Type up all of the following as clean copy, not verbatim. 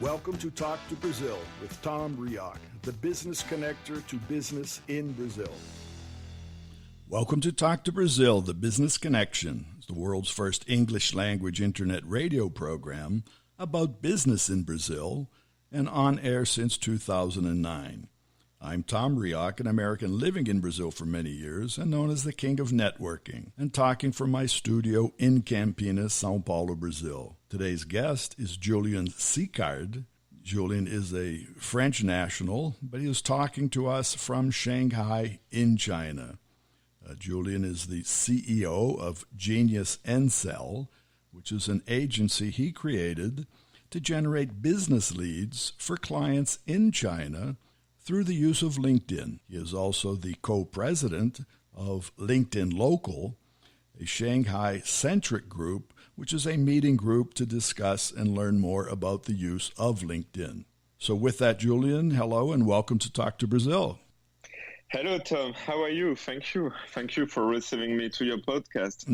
Welcome to Talk to Brazil with Tom Rioch, the business connector to business in Brazil. Welcome to Talk to Brazil, the business connection, the world's first English language internet radio program about business in Brazil and on air since 2009. I'm Tom Rioch, an American living in Brazil for many years and known as the King of Networking, and talking from my studio in Campinas, São Paulo, Brazil. Today's guest is Julien Sicard. Julien is a French national, but he is talking to us from Shanghai in China. Julien is the CEO of Genius Encel, which is an agency he created to generate business leads for clients in China through the use of LinkedIn. He is also the co-president of LinkedIn Local, a Shanghai-centric group, which is a meeting group to discuss and learn more about the use of LinkedIn. So with that, Julien, hello and welcome to Talk to Brazil. Hello, Tom. How are you? Thank you. Thank you for receiving me to your podcast.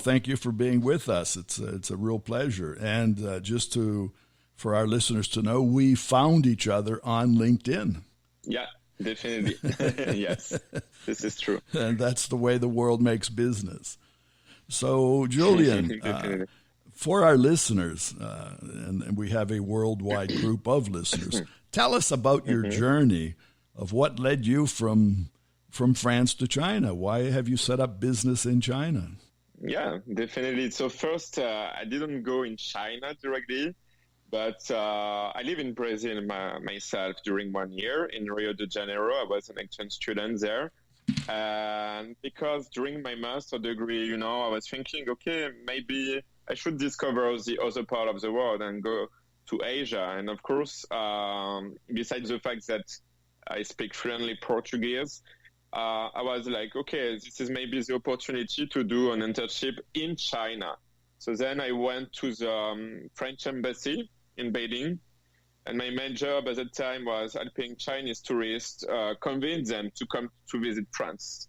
Thank you for being with us. It's a real pleasure. And for our listeners to know, we found each other on LinkedIn. Yeah, definitely. Yes, this is true. And that's the way the world makes business. So, Julien, for our listeners, and we have a worldwide group of listeners, tell us about your journey of what led you from France to China. Why have you set up business in China? Yeah, definitely. So first, I didn't go in China directly, but I live in Brazil myself during 1 year in Rio de Janeiro. I was an exchange student there. And because during my master degree, I was thinking, okay, maybe I should discover the other part of the world and go to Asia. And of course, besides the fact that I speak fluently Portuguese, I was like, okay, this is maybe the opportunity to do an internship in China. So then I went to the French embassy in Beijing. And my main job at the time was helping Chinese tourists convince them to come to visit France.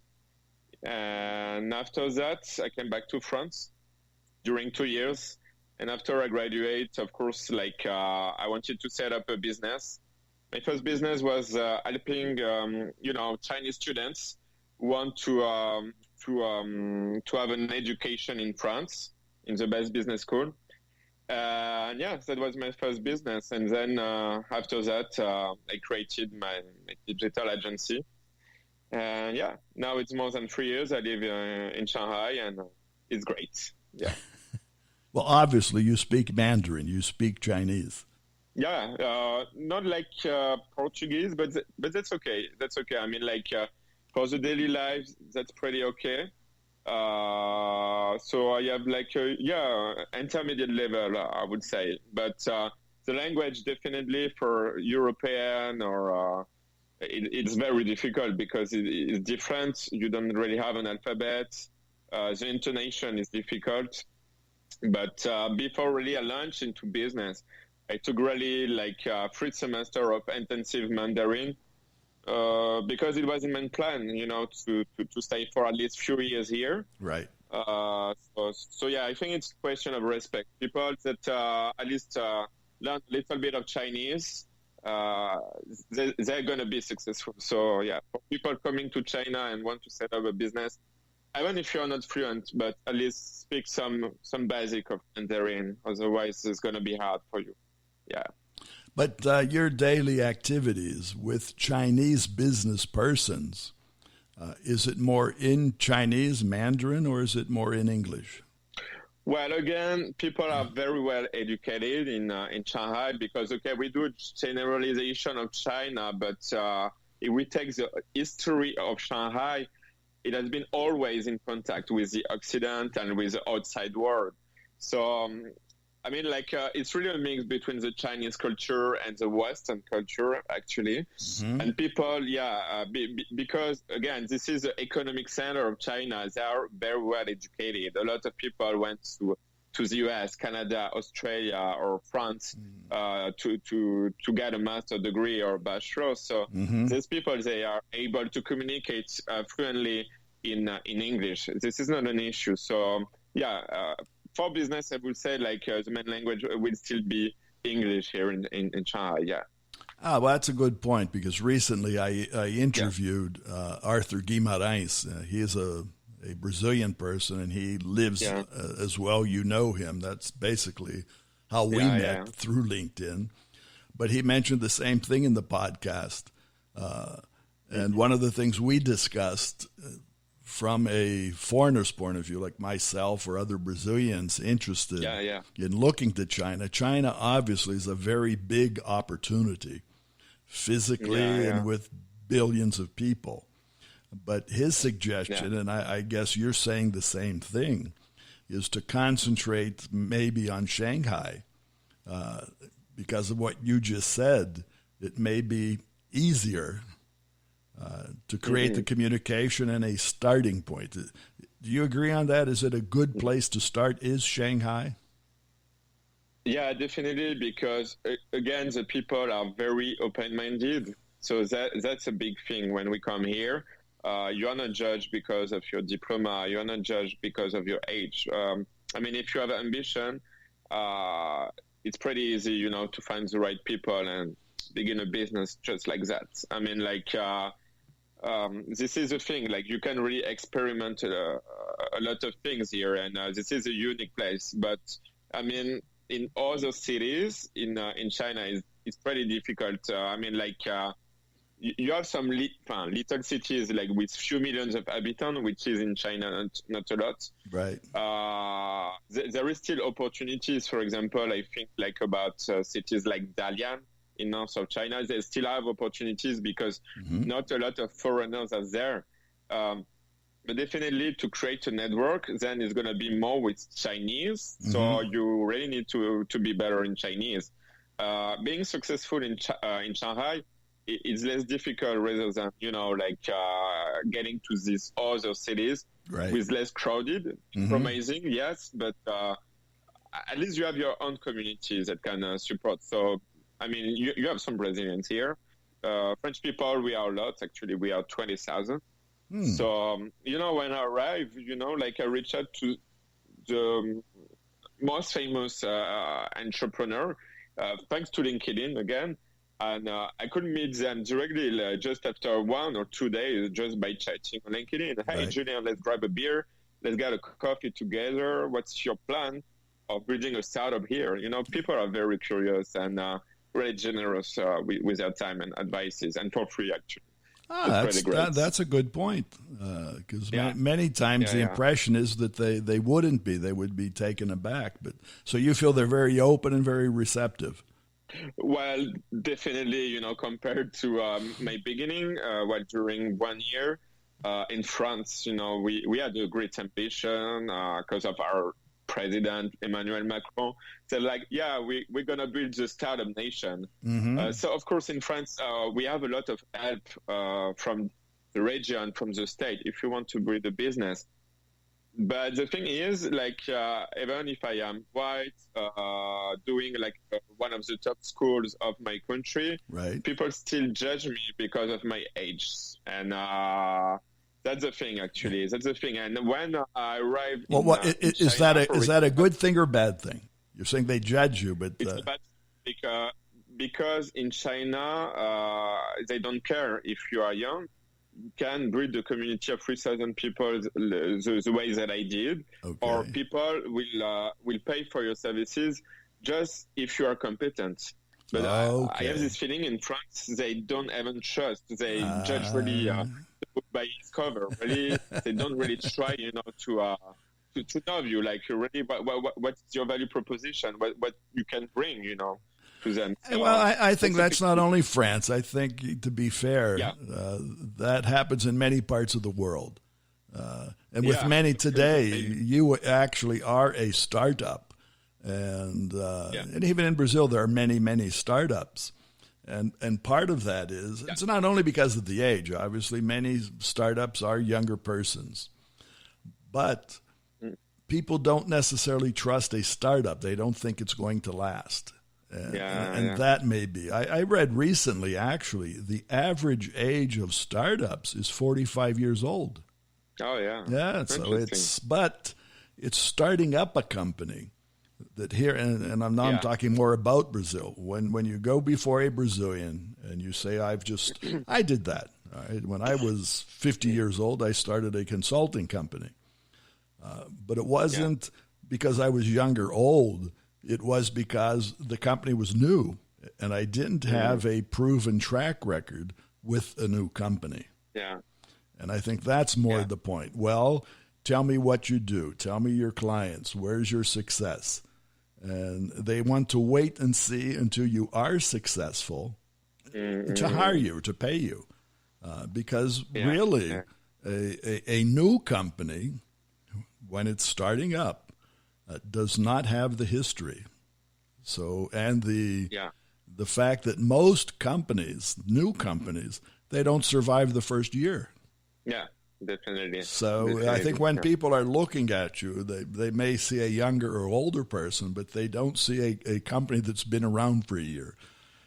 And after that, I came back to France during 2 years. And after I graduate, of course, I wanted to set up a business. My first business was helping, Chinese students who want to have an education in France, in the best business school. That was my first business. And then after that, I created my digital agency. And now it's more than 3 years. I live in Shanghai, and it's great. Yeah. Well, obviously, you speak Mandarin. You speak Chinese. Yeah, not like Portuguese, but that's okay. That's okay. I mean, for the daily life, that's pretty okay. So I have intermediate level, I would say. But the language definitely for European it's very difficult because it's different. You don't really have an alphabet. The intonation is difficult. But before really I launched into business, I took really 3 semesters of intensive Mandarin. Because it was in my plan, to stay for at least few years here. Right. So I think it's a question of respect. People that at least learn a little bit of Chinese, they're going to be successful. So for people coming to China and want to set up a business, even if you're not fluent, but at least speak some basic of Mandarin. Otherwise, it's going to be hard for you. Yeah. But your daily activities with Chinese business persons, is it more in Chinese, Mandarin, or is it more in English? Well, again, people are very well educated in Shanghai because, we do a generalization of China, but if we take the history of Shanghai, it has been always in contact with the Occident and with the outside world. So, it's really a mix between the Chinese culture and the Western culture, actually. Mm-hmm. And people, because, again, this is the economic center of China. They are very well educated. A lot of people went to the US, Canada, Australia, or France to get a master's degree or bachelor. So these people, they are able to communicate fluently in English. This is not an issue. So, for business, I would say the main language will still be English here in Shanghai. Yeah. Ah, well, that's a good point, because recently I interviewed Arthur Guimarães. He is a Brazilian person, and he lives as well. You know him. That's basically how we met through LinkedIn. But he mentioned the same thing in the podcast. And one of the things we discussed from a foreigner's point of view, like myself or other Brazilians interested in looking to China, China obviously is a very big opportunity physically and with billions of people. But his suggestion, and I guess you're saying the same thing, is to concentrate maybe on Shanghai because of what you just said. It may be easier to create the communication and a starting point. Do you agree on that? Is it a good place to start? Is Shanghai? Yeah, definitely, because again, the people are very open-minded. So that's a big thing when we come here. You are not judged because of your diploma. You are not judged because of your age. I mean, if you have ambition, it's pretty easy, to find the right people and begin a business just like that. I mean, this is the thing. Like, you can really experiment a lot of things here, and this is a unique place. But I mean, in other cities in China, it's pretty difficult. You have some little cities like with few millions of inhabitants, which is in China not a lot. Right. There is still opportunities. For example, I think about cities like Dalian in north of China, they still have opportunities because not a lot of foreigners are there. But definitely to create a network, then it's going to be more with Chinese. So you really need to be better in Chinese. Being successful in Shanghai, it's less difficult rather than, getting to these other cities with less crowded. Promising, yes, but at least you have your own community that can support. So, I mean, you have some Brazilians here. French people, we are a lot. Actually, we are 20,000. So, when I arrive, I reach out to the most famous entrepreneur, thanks to LinkedIn again. And I could meet them directly just after 1 or 2 days just by chatting on LinkedIn. Hey, Julien, let's grab a beer. Let's get a coffee together. What's your plan of building a startup here? People are very curious and really generous with their time and advices, and for free, actually. That's a good point, because many times the impression is that they wouldn't be. They would be taken aback. But so you feel they're very open and very receptive. Well, definitely, compared to my beginning, during 1 year in France, we had a great ambition because of our president, Emmanuel Macron. So we're going to build the startup nation. So, of course, in France, we have a lot of help from the region, from the state, if you want to build a business. But the thing is, even if I am white, doing one of the top schools of my country, people still judge me because of my age. And that's the thing, actually. That's the thing. And when I arrived is that a good thing or bad thing? You're saying they judge you, but... It's bad because in China, they don't care if you are young. You can build a community of 3,000 people the way that I did, or people will pay for your services just if you are competent. But I have this feeling in France, they don't even trust. They judge really the book by its cover. Really, they don't really try, to know you. Really, what's your value proposition? What you can bring, to them. So, well, I think that's not only France. I think, to be fair, that happens in many parts of the world. And with many today, you actually are a startup. And even in Brazil, there are many, many startups. And part of that is, it's not only because of the age. Obviously, many startups are younger persons. But people don't necessarily trust a startup. They don't think it's going to last. And that may be. I read recently, actually, the average age of startups is 45 years old. Oh, yeah. Yeah, so it's starting up a company. that here, and I'm talking more about Brazil. When you go before a Brazilian and you say, I did that. Right? When I was 50 years old, I started a consulting company. But it wasn't because I was young or old. It was because the company was new, and I didn't have a proven track record with a new company. Yeah. And I think that's more the point. Well, tell me what you do. Tell me your clients. Where's your success? And they want to wait and see until you are successful to hire you, to pay you. Because really, a new company, when it's starting up, does not have the history. So, and the fact that most companies, new companies, they don't survive the first year. Yeah, definitely. So definitely. I think when people are looking at you, they may see a younger or older person, but they don't see a company that's been around for a year.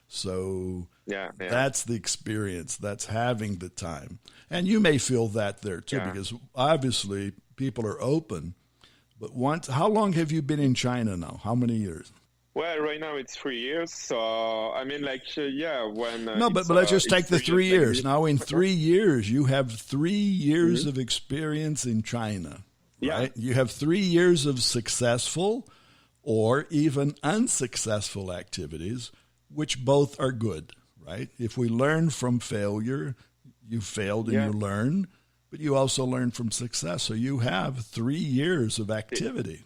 So that's the experience. That's having the time. And you may feel that there too, because obviously people are open. But how long have you been in China now? How many years? Well, right now it's 3 years. So, I mean, when... but let's just take the 3 years. Now, in 3 years, you have 3 years of experience in China, right? You have 3 years of successful or even unsuccessful activities, which both are good, right? If we learn from failure, you failed and you learn, but you also learn from success. So you have 3 years of activity.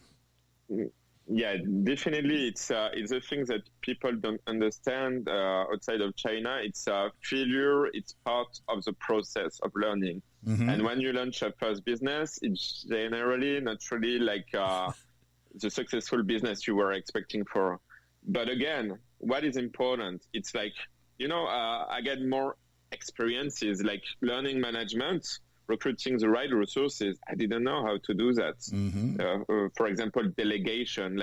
Yeah, definitely. It's a thing that people don't understand outside of China. It's failure. It's part of the process of learning. And when you launch a first business, it's generally not really like the successful business you were expecting for. But again, what is important? It's like, I get more experiences like learning management, recruiting the right resources. I didn't know how to do that. For example, delegation,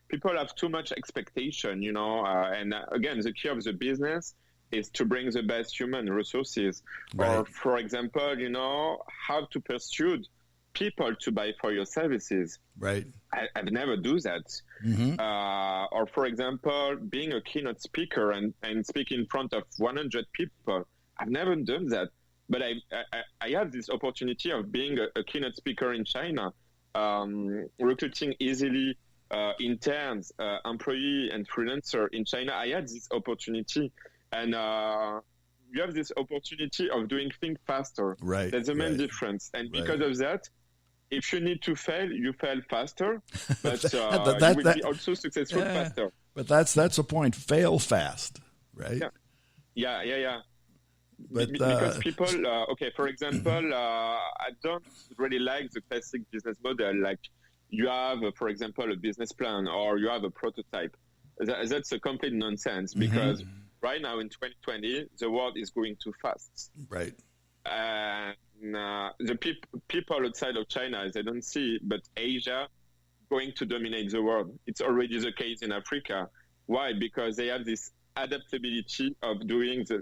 people have too much expectation, and again, the key of the business is to bring the best human resources. Right. Or for example, how to pursue people to buy for your services. Right. I've never do that. Or for example, being a keynote speaker and speak in front of 100 people. I've never done that. But I had this opportunity of being a keynote speaker in China, recruiting easily interns, employee and freelancer in China. I had this opportunity, and you have this opportunity of doing things faster. Right. That's the main difference. And because of that, if you need to fail, you fail faster, but you will be also successful faster. But that's a point. Fail fast, right? Yeah. But, because people, for example, I don't really like the classic business model. Like you have, for example, a business plan or you have a prototype. That's a complete nonsense because right now in 2020, the world is going too fast. Right. And the people outside of China, they don't see, but Asia going to dominate the world. It's already the case in Africa. Why? Because they have this adaptability of doing the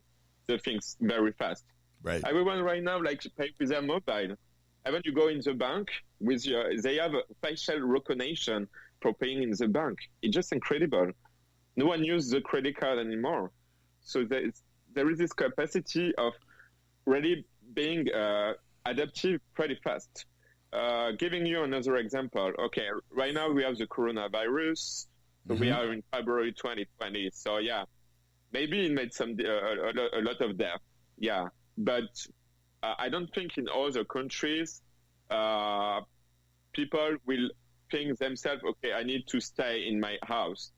things very fast. Right. Everyone right now pay with their mobile. And when you go in the bank they have a facial recognition for paying in the bank. It's just incredible. No one uses the credit card anymore. So there is this capacity of really being adaptive pretty fast. Giving you another example. Okay, right now we have the coronavirus. So we are in February 2020. So maybe it made a lot of death. Yeah, but I don't think in other countries people will think themselves, okay, I need to stay in my house.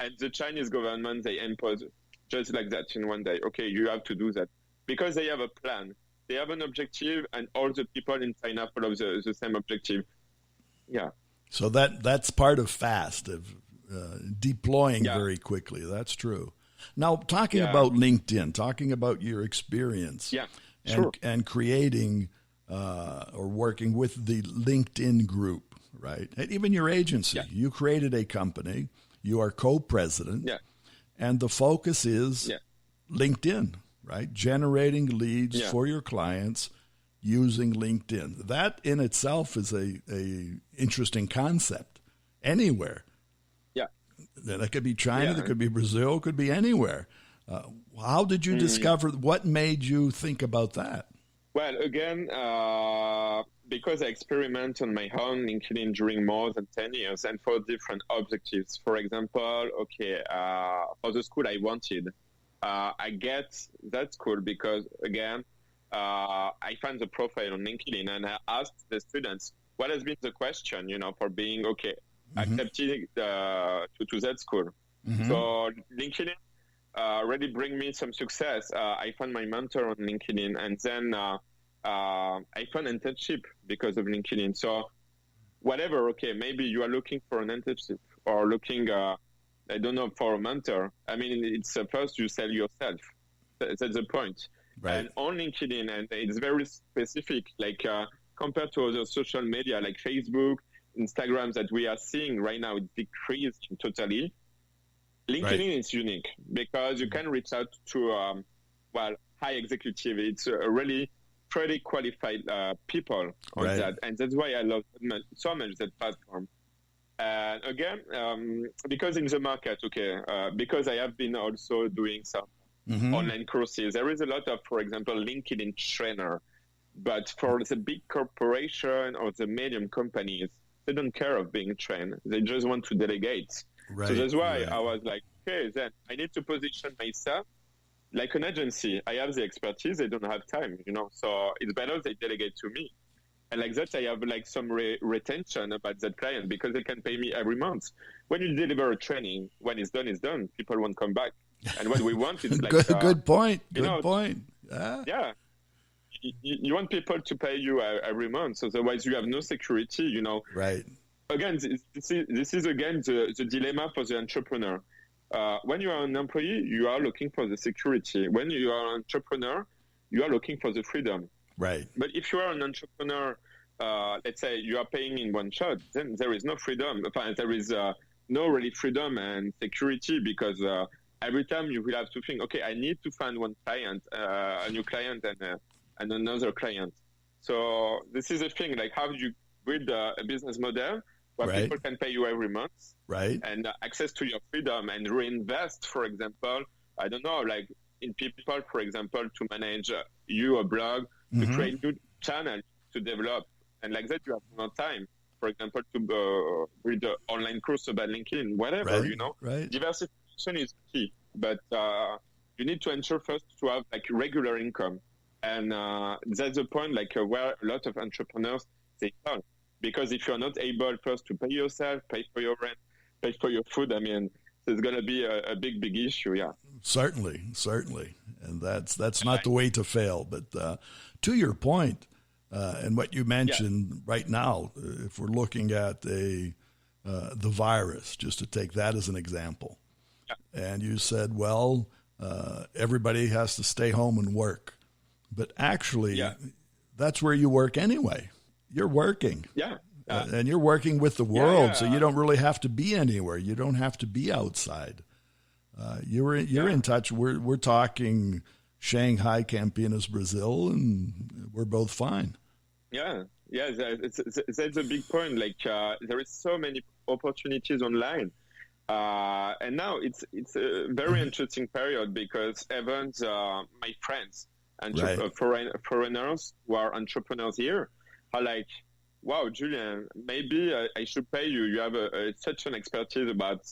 And the Chinese government, they impose just like that in one day. Okay, you have to do that. Because they have a plan. They have an objective, and all the people in China follow the same objective. Yeah. So that's part of fast, of deploying very quickly. That's true. Now, talking about LinkedIn, talking about your experience and creating or working with the LinkedIn group, right? And even your agency, you created a company, you are co-president, and the focus is LinkedIn, right? Generating leads for your clients using LinkedIn. That in itself is a interesting concept anywhere. That could be China, that could be Brazil, could be anywhere. How did you discover, what made you think about that? Well, again, because I experiment on my own LinkedIn during more than 10 years and for different objectives. For example, for the school I wanted, I get that school because, again, I found the profile on LinkedIn and I asked the students, what has been the question, for being, accepted to that school. So LinkedIn really bring me some success. I found my mentor on LinkedIn, and then I found internship because of LinkedIn. So whatever, maybe you are looking for an internship or looking, I don't know, for a mentor. I mean, it's first you sell yourself. That's the point. Right. And on LinkedIn, and it's very specific, like compared to other social media like Facebook, Instagram that we are seeing right now, it's decreasing totally. LinkedIn is unique because you can reach out to, high executive. It's really pretty qualified people on that. And that's why I love so much that platform. And again, because in the market, because I have been also doing some online courses, there is a lot of, for example, LinkedIn trainer. But for the big corporation or the medium companies, they don't care of being trained. They just want to delegate. Right, so that's why I was like, okay, then I need to position myself like an agency. I have the expertise. They don't have time, so it's better they delegate to me. And like that, I have like some retention about that client because they can pay me every month. When you deliver a training, when it's done, it's done. People won't come back. And what we want is like... good point. Good point. Yeah. You want people to pay you every month. Otherwise, you have no security, Right. Again, this is again the dilemma for the entrepreneur. When you are an employee, you are looking for the security. When you are an entrepreneur, you are looking for the freedom. Right. But if you are an entrepreneur, let's say you are paying in one shot, then there is no freedom. There is no really freedom and security because every time you will have to think, okay, I need to find one client, a new client and another client. So this is a thing, like how do you build a business model where people can pay you every month, and access to your freedom and reinvest, for example, I don't know, like in people, for example, to manage a blog, to create new channels to develop. And like that, you have more time, for example, to read an online course about LinkedIn, whatever, Right. Diversification is key, but you need to ensure first to have like regular income. And that's the point, like where a lot of entrepreneurs, they fall. Because if you're not able first to pay yourself, pay for your rent, pay for your food, I mean, there's going to be a big issue, yeah. Certainly. And that's not the way to fail. But to your point, and what you mentioned right now, if we're looking at the virus, just to take that as an example, and you said, well, everybody has to stay home and work. But actually, that's where you work anyway. You're working. And you're working with the world, so you don't really have to be anywhere. You don't have to be outside. You're in touch. We're talking Shanghai, Campinas, Brazil, and we're both fine. That's a big point. Like there is so many opportunities online, and now it's a very interesting period because even my friends and foreigners who are entrepreneurs here are like, wow, Julien, maybe I should pay you. You have such an expertise about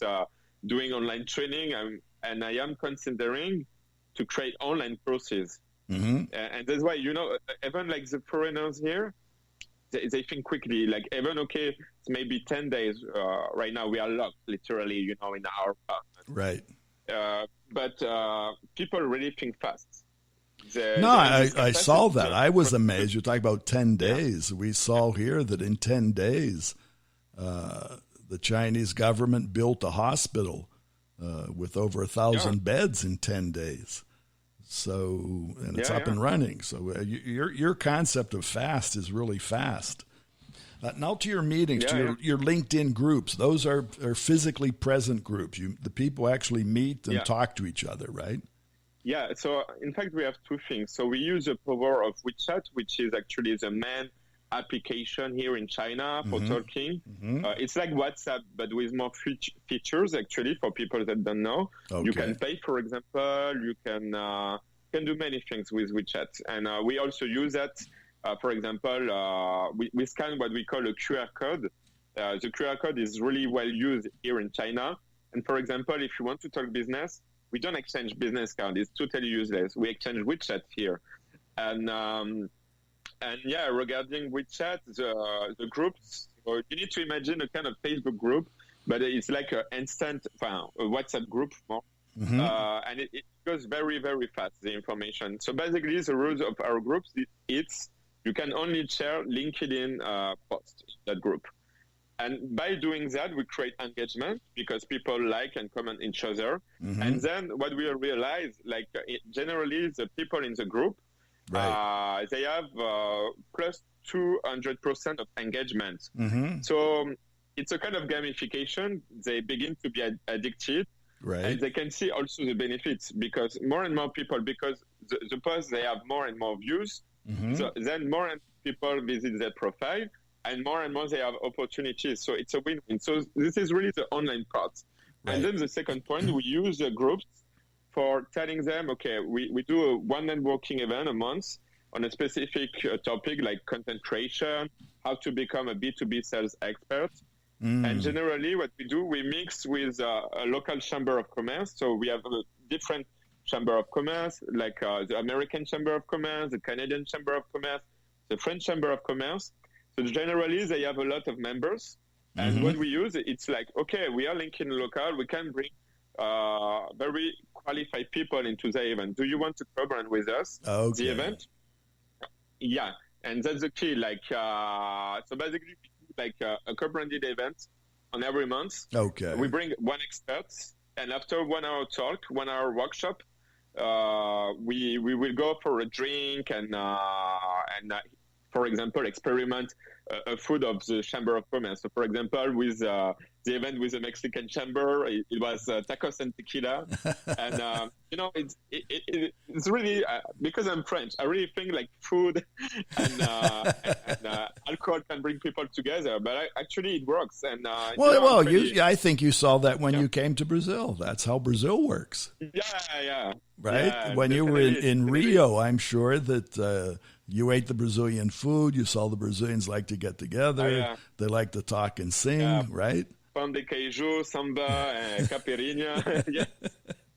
doing online training, and I am considering to create online courses. And that's why, even like the foreigners here, they think quickly, like even, it's maybe 10 days. Right now we are locked literally, in our apartment. Right. But people really think fast. I saw that. I was amazed. You're talking about 10 days. Yeah. We saw here that in 10 days, the Chinese government built a hospital with over 1,000 beds in 10 days. So, and it's up and running. So your concept of fast is really fast. Now to your meetings, your LinkedIn groups. Those are physically present groups. The people actually meet and talk to each other, right? Yeah, so in fact, we have two things. So we use the power of WeChat, which is actually the main application here in China for talking. It's like WhatsApp, but with more features, actually, for people that don't know. Okay. You can pay, for example. You can do many things with WeChat. And we also use that. For example, we scan what we call a QR code. The QR code is really well used here in China. And for example, if you want to talk business, we don't exchange business card. It's totally useless. We exchange WeChat here. And yeah, regarding WeChat, the groups, so you need to imagine a kind of Facebook group, but it's like a WhatsApp group more. And it goes very, very fast, the information. So basically, the rules of our groups, it's you can only share LinkedIn posts, that group. And by doing that, we create engagement because people like and comment each other. And then what we realize, like generally the people in the group, right. They have plus 200% of engagement. So it's a kind of gamification. They begin to be addicted. Right. And they can see also the benefits because more and more people, because the posts, they have more and more views. So then more and more people visit their profile. And more they have opportunities. So it's a win-win. So this is really the online part. Right. And then the second point, we use the groups for telling them, okay, we do one networking event a month on a specific topic like content creation, how to become a B2B sales expert. And generally what we do, we mix with a local chamber of commerce. So we have a different chamber of commerce, like the American Chamber of Commerce, the Canadian Chamber of Commerce, the French Chamber of Commerce. So generally, they have a lot of members. And what we use, it's like, okay, we are LinkedIn local. We can bring very qualified people into the event. Do you want to co-brand with us, the event? Yeah. And that's the key. Like, so basically, like a co-branded event on every month. Okay. We bring one expert. And after 1 hour talk, 1 hour workshop, we will go for a drink and for example, experiment a food of the Chamber of Commerce. So, for example, with the event with the Mexican Chamber, it was tacos and tequila. And, it's really, because I'm French, I really think like food and alcohol can bring people together. But actually it works. And I think you saw that when you came to Brazil. That's how Brazil works. Yeah. Right? Yeah, when you were in Rio, I'm sure that you ate the Brazilian food. You saw the Brazilians like to get together. They like to talk and sing, right? Pão de queijo, samba, caipirinha. Yeah,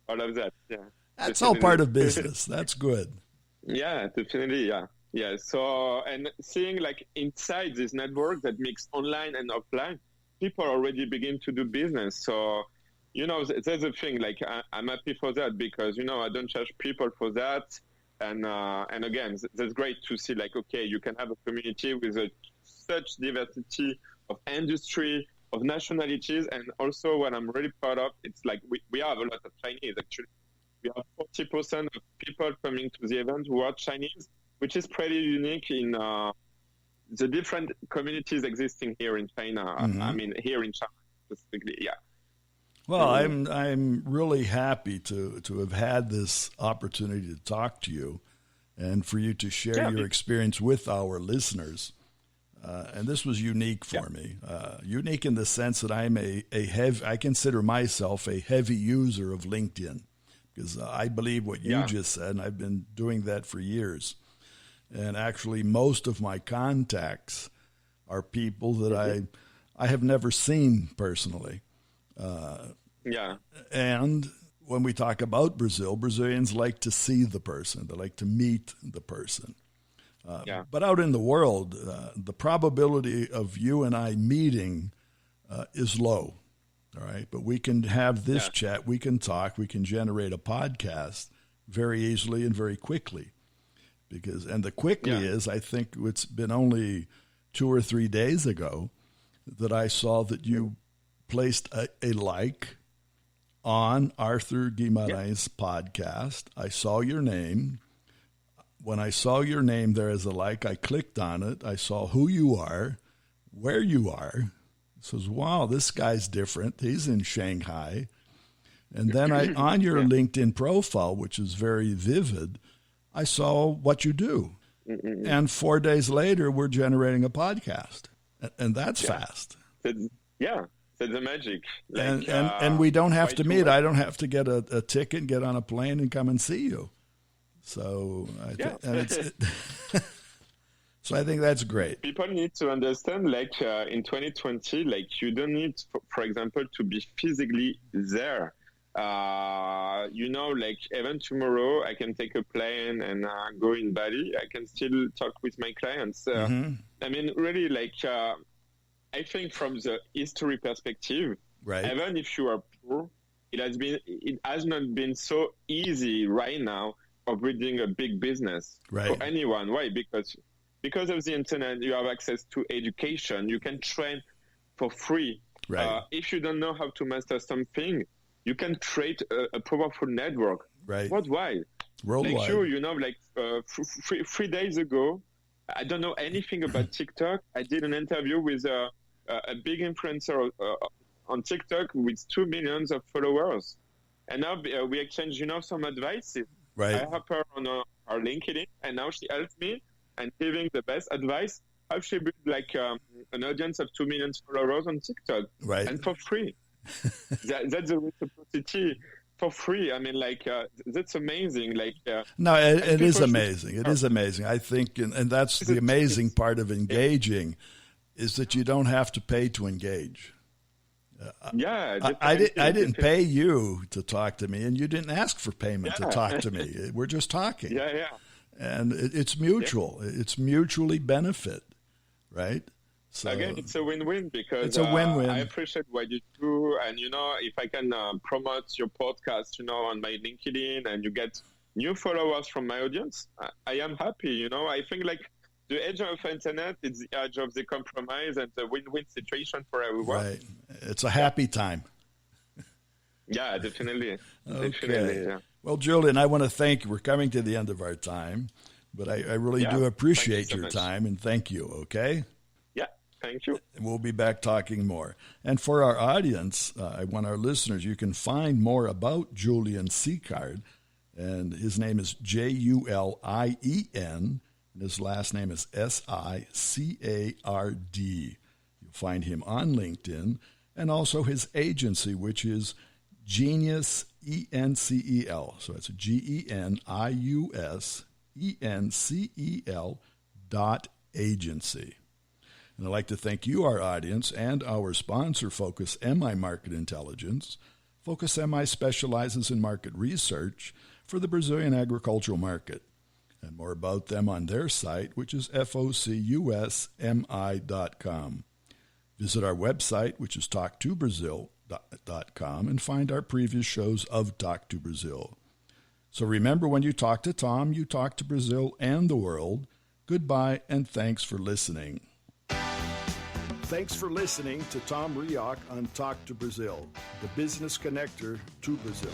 all of that. Yeah, that's all part of business. That's good. Yeah, definitely. Yeah. So, and seeing like inside this network that mix online and offline, people already begin to do business. So, there's a thing. Like I'm happy for that because I don't charge people for that. And again, that's great to see. Like, okay, you can have a community with such diversity of industry, of nationalities, and also what I'm really proud of, it's like we have a lot of Chinese. Actually, we have 40% of people coming to the event who are Chinese, which is pretty unique in the different communities existing here in China. I mean, here in China specifically. Yeah. Well, I'm really happy to have had this opportunity to talk to you and for you to share your experience with our listeners. And this was unique for me. Unique in the sense that I'm I consider myself a heavy user of LinkedIn because I believe what you just said, and I've been doing that for years. And actually, most of my contacts are people that I have never seen personally. And when we talk about Brazil, Brazilians like to see the person. They like to meet the person. But out in the world, the probability of you and I meeting is low. All right. But we can have this chat. We can talk. We can generate a podcast very easily and very quickly. And the quickly is, I think it's been only 2 or 3 days ago that I saw that you placed a like on Arthur Guimarães' podcast. I saw your name. When I saw your name there as a like, I clicked on it. I saw who you are, where you are. I says, wow, this guy's different. He's in Shanghai. And then on your LinkedIn profile, which is very vivid, I saw what you do. And 4 days later, we're generating a podcast. And that's fast. That's the magic. Like, and we don't have to meet. I don't have to get a ticket, get on a plane, and come and see you. So, so I think that's great. People need to understand, like in 2020, like you don't need, for example, to be physically there. Like even tomorrow, I can take a plane and go in Bali. I can still talk with my clients. I mean, really, like I think from the history perspective, right. Even if you are poor, it has not been so easy right now of building a big business for anyone. Why? Because of the internet, you have access to education. You can train for free. Right. If you don't know how to master something, you can create a powerful network. Right. Worldwide. Like you, like 3 days ago, I don't know anything about TikTok. I did an interview with a big influencer on TikTok with 2 million of followers. And now we exchange, some advice. Right. I have her on our LinkedIn, and now she helps me and giving the best advice. How she build like an audience of 2 million followers on TikTok, right? And for free. That's a reciprocity for free. I mean, like that's amazing. Like no, it is amazing. It is amazing. I think, and that's the amazing part of engaging, is that you don't have to pay to engage. I didn't pay you to talk to me, and you didn't ask for payment to talk to me. We're just talking. Yeah. And it's mutual. Yeah. It's mutually benefit, right? So again, it's a win-win because it's a win-win. I appreciate what you do, and if I can promote your podcast, on my LinkedIn, and you get new followers from my audience, I am happy. I think like the age of internet is the age of the compromise and the win-win situation for everyone. Right. It's a happy time. Yeah, definitely. Okay. Definitely, yeah. Well, Julien, I want to thank you. We're coming to the end of our time, but I really do appreciate your time, and thank you, okay? Yeah, thank you. And we'll be back talking more. And for our audience, I want our listeners, you can find more about Julien Sicard, and his name is Julien, and his last name is Sicard. You'll find him on LinkedIn, and also his agency, which is Genius, Encel. So it's GeniusEncel.agency. And I'd like to thank you, our audience, and our sponsor, Focus MI Market Intelligence. Focus MI specializes in market research for the Brazilian agricultural market. And more about them on their site, which is focusmi.com. Visit our website, which is talktobrazil.com, and find our previous shows of Talk to Brazil. So remember, when you talk to Tom, you talk to Brazil and the world. Goodbye, and thanks for listening. Thanks for listening to Tom Rioch on Talk to Brazil, the business connector to Brazil.